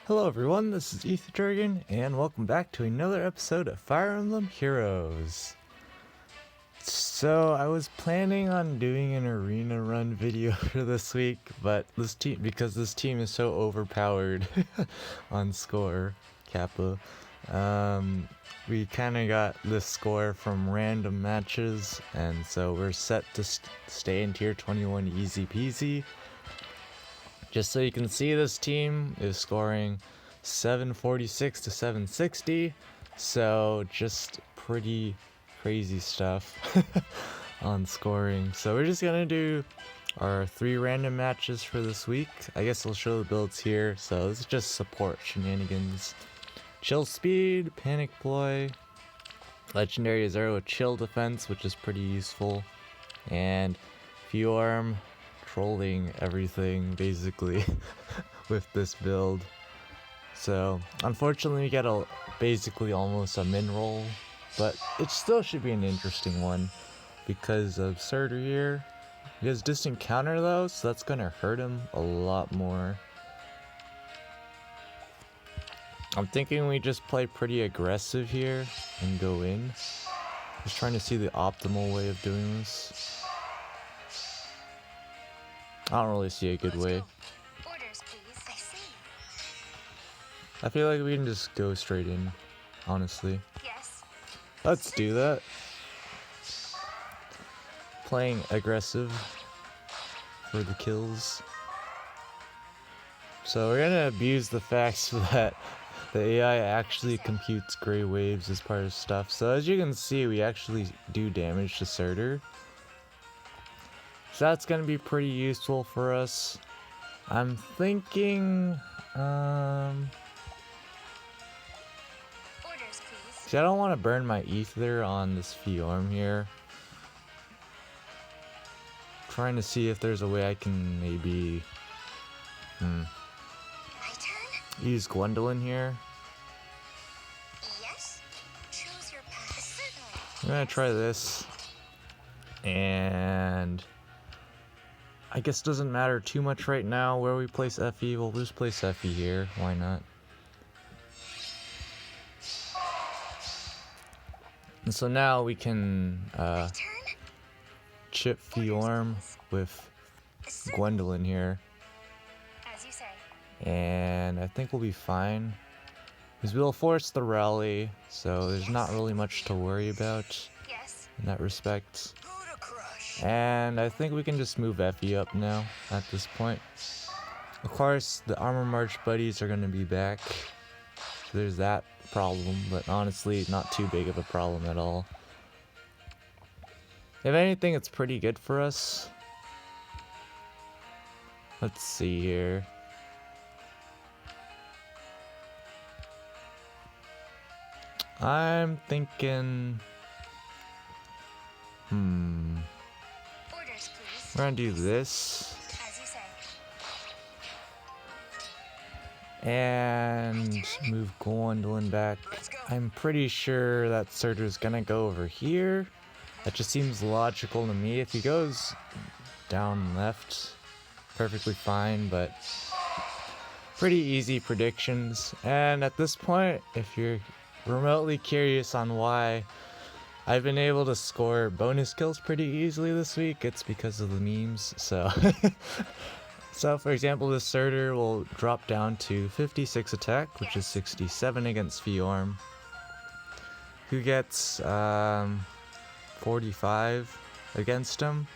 Hello everyone, this is Ether and welcome back to another episode of Fire Emblem Heroes. So I was planning on doing an arena run video for this week, but because this team is so overpowered on score, Kappa, we kind of got this score from random matches, and so we're set to stay in tier 21 easy peasy. Just so you can see, this team is scoring 746 to 760, so just pretty crazy stuff on scoring. So we're just gonna do our 3 random matches for this week. I guess I'll show the builds here. So this is just support shenanigans. Chill speed, panic ploy, legendary zero chill defense, which is pretty useful, and Fiorm trolling everything basically with this build. So unfortunately we get basically almost a min roll, but it still should be an interesting one because of Surtur here. He has distant counter though, so that's gonna hurt him a lot more. I'm thinking we just play pretty aggressive here and go in. Just trying to see the optimal way of doing this. I don't really see a good way. Orders, please. I see. I feel like we can just go straight in, honestly. Yes. Let's do that. Playing aggressive for the kills. So we're gonna abuse the fact that the AI actually computes gray waves as part of stuff. So as you can see, we actually do damage to Surtur. So that's going to be pretty useful for us. I'm thinking, Orders, please. see, I don't want to burn my ether on this Fiorm here. Trying to see if there's a way I can maybe My turn? use Gwendolyn here. Yes. Choose your path. Certainly. I'm going to try this. And I guess it doesn't matter too much right now where we place Effie. We'll just place Effie here. Why not? And so now we can Turn? chip Fiorm with Gwendolyn here. As you say. And I think we'll be fine. Because we'll force the rally, so there's not really much to worry about Yes. in that respect. And I think we can just move Effie up now at this point. Of course, the Armor March buddies are going to be back. So there's that problem, but honestly, not too big of a problem at all. If anything, it's pretty good for us. Let's see here. I'm thinking... Orders, please. We're gonna do this. As you say. And move Gwendolyn back. I'm pretty sure that Surtur's gonna go over here. That just seems logical to me. If he goes down left, perfectly fine, but pretty easy predictions. And at this point, if you're remotely curious on why I've been able to score bonus kills pretty easily this week, it's because of the memes. So so for example, this Surtur will drop down to 56 attack, which is 67 against Fiorm, who gets 45 against him.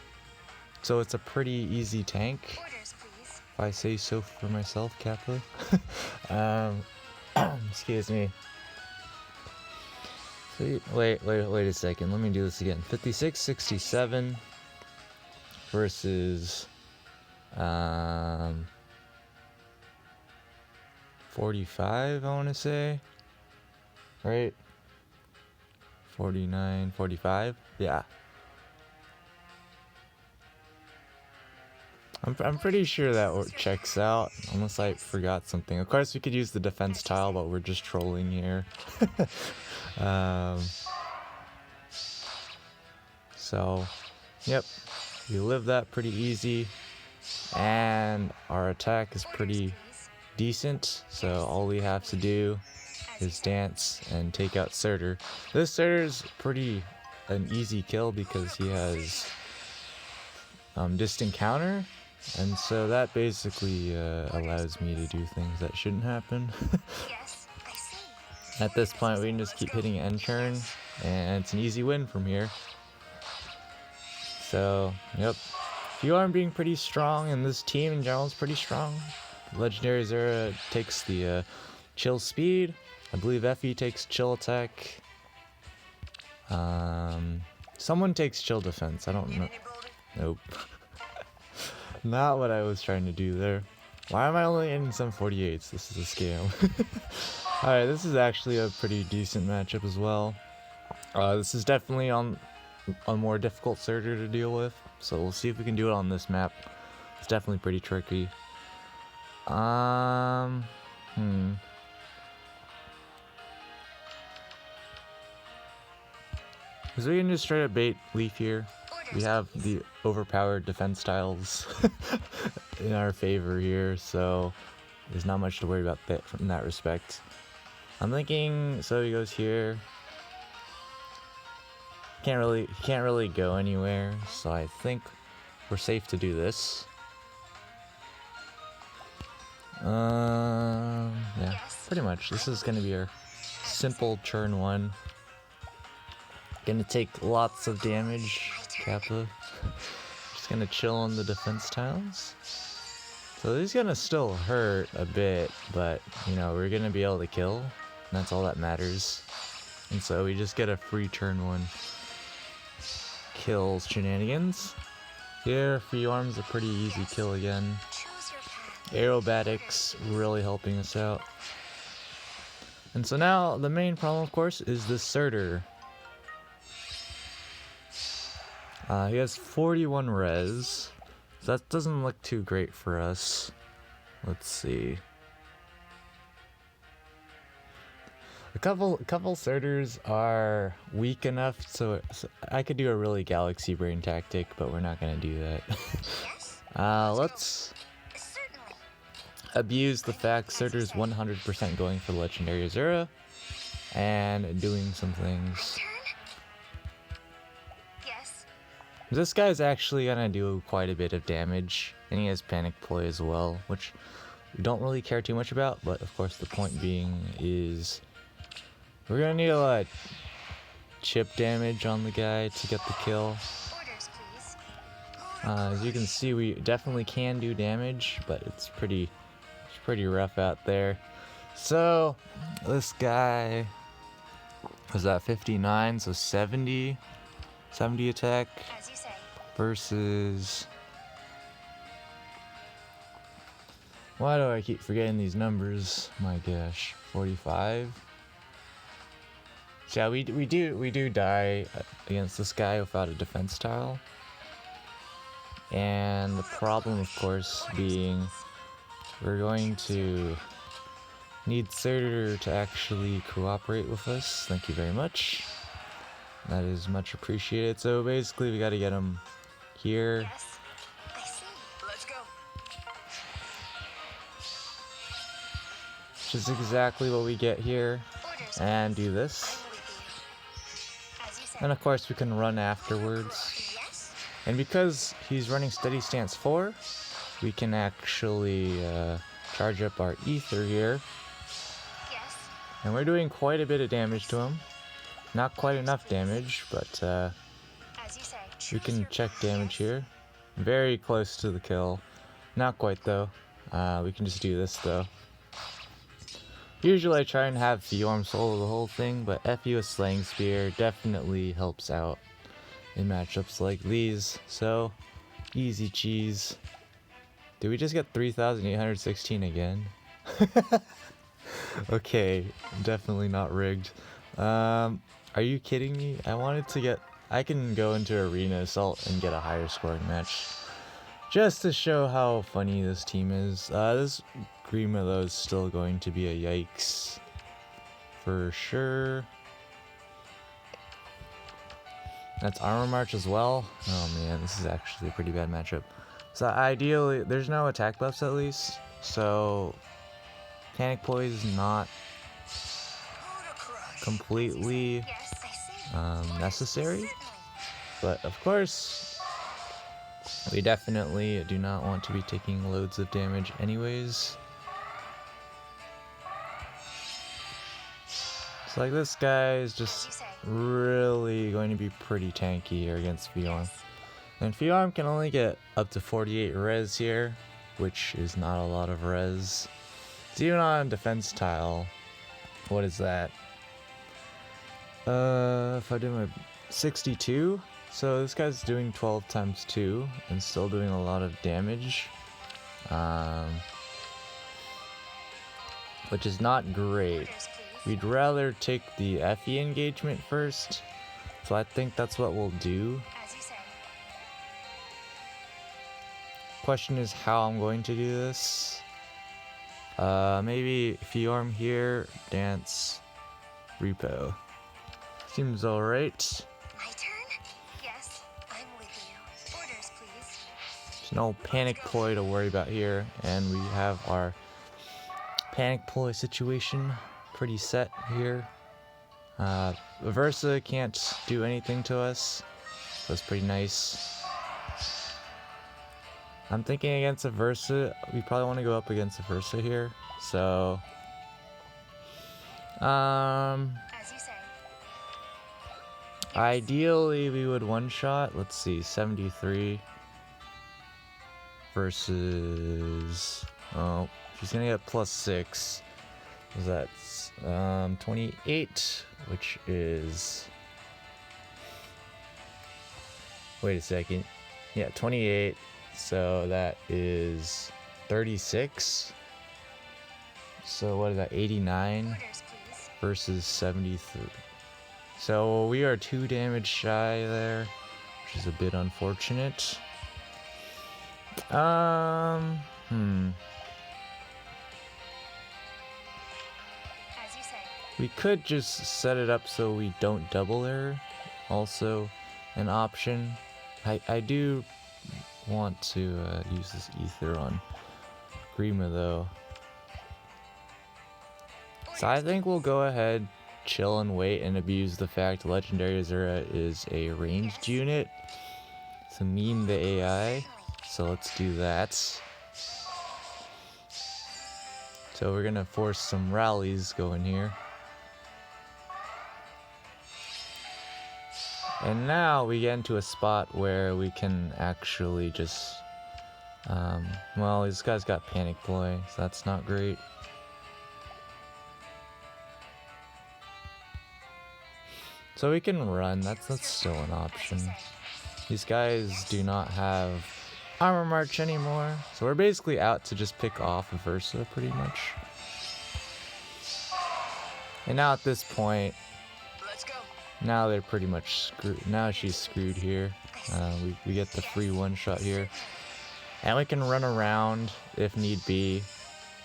So it's a pretty easy tank, Orders, please. if I say so for myself, Kappa. Excuse me. Wait a second. Let me do this again. 56, 67 versus 45, I want to say. Right? 49, 45? Yeah. I'm pretty sure that checks out, unless I forgot something. Of course, we could use the defense tile, but we're just trolling here. So, yep, we live that pretty easy, and our attack is pretty decent, so all we have to do is dance and take out Surtur. This Surtur's pretty an easy kill because he has distant counter, and so that basically allows me to do things that shouldn't happen. Yes, I see. At this point, we can just keep hitting end turn, and it's an easy win from here. So, yep. You are being pretty strong, and this team in general is pretty strong. Legendary Zera takes the chill speed. I believe Effie takes chill attack. Someone takes chill defense. I don't know. Nope. Not what I was trying to do there. Why am I only in some 48s? This is a scam. Alright, this is actually a pretty decent matchup as well. This is definitely on a more difficult Surtur to deal with, so we'll see if we can do it on this map. It's definitely pretty tricky. Because we can just straight up bait Leaf here. We have the overpowered defense styles in our favor here, so there's not much to worry about that in that respect. I'm thinking, so he goes here. Can't really go anywhere, so I think we're safe to do this. Yeah, pretty much. This is gonna be our simple turn one. Gonna take lots of damage, Kappa. Just gonna chill on the defense tiles. So he's gonna still hurt a bit, but you know, we're gonna be able to kill, and that's all that matters. And so we just get a free turn one. Kills shenanigans. Here, free arms a pretty easy kill again. Aerobatics really helping us out. And so now the main problem, of course, is the Surtur. He has 41 res. So that doesn't look too great for us. Let's see. A couple Surturs are weak enough so I could do a really galaxy brain tactic, but we're not gonna do that. Let's abuse the fact Surtur's 100% going for Legendary Azura and doing some things. This guy's actually gonna do quite a bit of damage, and he has Panic Ploy as well, which we don't really care too much about, but of course the point being is we're gonna need a lot of chip damage on the guy to get the kill. As you can see, we definitely can do damage, but it's pretty rough out there. So this guy was at 59, so 70 attack versus, why do I keep forgetting these numbers? My gosh, 45. So yeah, we do die against this guy without a defense tile. And the problem, of course, being we're going to need Surtur to actually cooperate with us. Thank you very much. That is much appreciated. So basically, we got to get him here. Yes, I see. Let's go. Which is exactly what we get here. And do this. And of course, we can run afterwards. And because he's running Steady Stance 4, we can actually charge up our Ether here. And we're doing quite a bit of damage to him. Not quite enough damage, but we can check damage here. Very close to the kill. Not quite though. We can just do this though. Usually I try and have Fjorm solo the whole thing, but FU with Slaying Spear definitely helps out in matchups like these. So, easy cheese. Did we just get 3,816 again? Okay, definitely not rigged. Are you kidding me? I can go into Arena Assault and get a higher scoring match. Just to show how funny this team is. This Grima though is still going to be a yikes. For sure. That's Armor March as well. Oh man, this is actually a pretty bad matchup. So ideally, there's no attack buffs at least. So Panic Poise not completely Yes, I see. necessary, Certainly. but of course, we definitely do not want to be taking loads of damage anyways. So like this guy is just really going to be pretty tanky here against Fiorm. Yes. And Fiorm can only get up to 48 res here, which is not a lot of res. So even on defense tile, what is that? If I do my 62, so this guy's doing 12 times 2 and still doing a lot of damage. Which is not great. Orders, please. We'd rather take the FE engagement first, so I think that's what we'll do. As you say. Question is how I'm going to do this. Maybe Fiorm here, dance, repo. Seems alright. My turn? Yes, I'm with you. Orders, please. There's no panic ploy to worry about here, and we have our panic ploy situation pretty set here. Versa can't do anything to us. That's pretty nice. I'm thinking against a Versa, we probably want to go up against a Versa here. So, As you say. ideally we would one-shot. Let's see, 73 versus, oh, she's gonna get +6. That's 28, which is, wait a second, yeah, 28, so that is 36, so what is that, 89 Orders, please. versus 73, so we are 2 damage shy there, which is a bit unfortunate. As you say. We could just set it up so we don't double her. Also, an option. I do want to use this ether on Grima though. So I think we'll go ahead, chill and wait and abuse the fact Legendary Azura is a ranged unit to meme the AI. So let's do that. So we're gonna force some rallies going here. And now we get into a spot where we can actually just, well, this guy's got Panic Ploy, so that's not great. So we can run, that's still an option. These guys do not have Armor March anymore, so we're basically out to just pick off Versa pretty much. And now at this point, Let's go. now they're pretty much screwed. Now she's screwed here. We get the free one-shot here. And we can run around if need be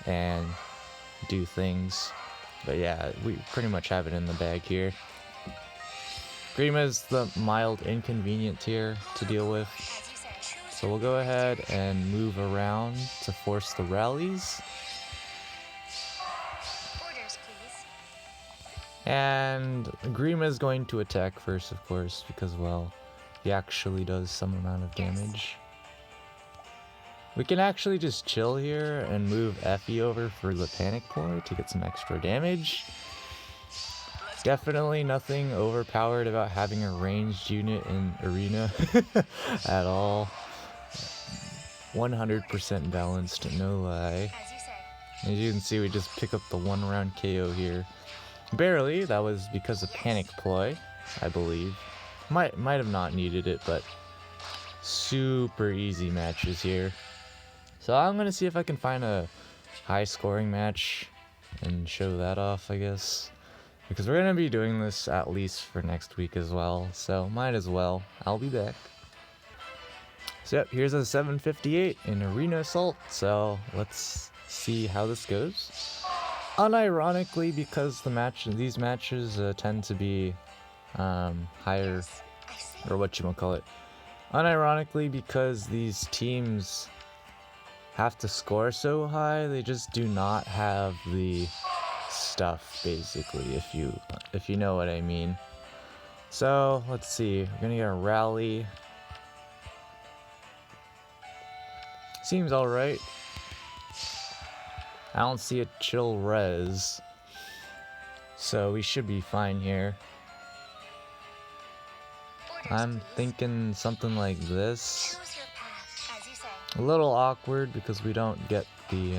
and do things. But yeah, we pretty much have it in the bag here. Grima is the mild inconvenient here to deal with. As you say. So we'll go ahead and move around to force the rallies. Orders, please. And Grima is going to attack first, of course, because, well, he actually does some amount of damage. We can actually just chill here and move Effie over for the Panic Ploy to get some extra damage. Definitely nothing overpowered about having a ranged unit in Arena at all. 100% balanced, no lie. As you say. As you can see, we just pick up the 1-round KO here. Barely, that was because of Panic Ploy, I believe. Might have not needed it, but super easy matches here. So I'm gonna see if I can find a high scoring match and show that off, I guess. Because we're gonna be doing this at least for next week as well, so might as well. I'll be back. So yep, here's a 758 in Arena Assault, so let's see how this goes. Unironically, because these matches tend to be higher, I see. or whatchamacallit. Unironically, because these teams have to score so high. They just do not have the stuff, basically, if you know what I mean. So let's see. We're gonna get a rally. Seems alright. I don't see a chill res, so we should be fine here. I'm thinking something like this. Choose your path, as you say. A little awkward because we don't get the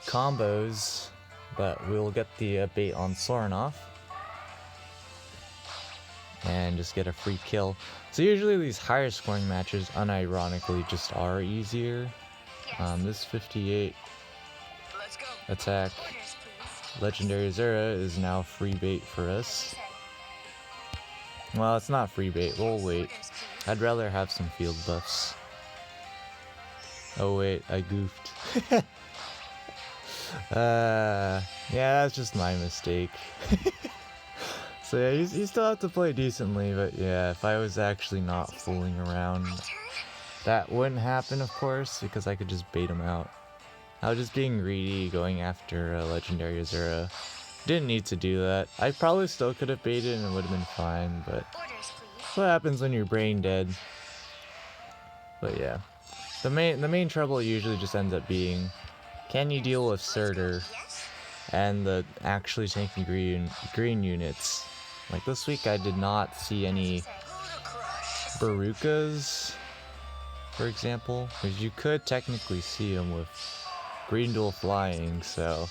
combos, but we'll get the bait on Sornoff and just get a free kill. So usually these higher scoring matches unironically just are easier. This 58 Let's go. attack Orders, please. Legendary Zera is now free bait for As you us. say. Well, it's not free bait, we'll wait. Orders, please. I'd rather have some field buffs. Oh wait, I goofed. Yeah, that's just my mistake. So yeah, you still have to play decently, but yeah, if I was actually not fooling around, My turn? that wouldn't happen, of course, because I could just bait him out. I was just being greedy, going after a Legendary Azura. Didn't need to do that. I probably still could have baited and it would have been fine, but Orders, please. that's what happens when you're brain dead. But yeah, the main trouble usually just ends up being, can you deal with Surtur Yes? and the actually tanky green units? Like this week, I did not see any Barukas, for example, because you could technically see them with green dual flying, so.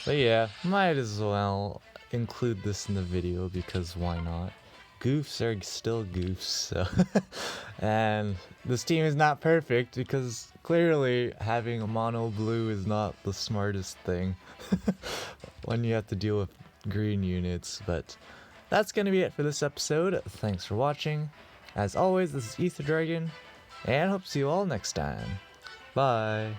But yeah, might as well include this in the video because why not? Goofs are still goofs, so. And this team is not perfect because clearly having a mono blue is not the smartest thing when you have to deal with green units. But that's gonna be it for this episode. Thanks for watching. As always, this is Ether Dragon, and hope to see you all next time. Bye.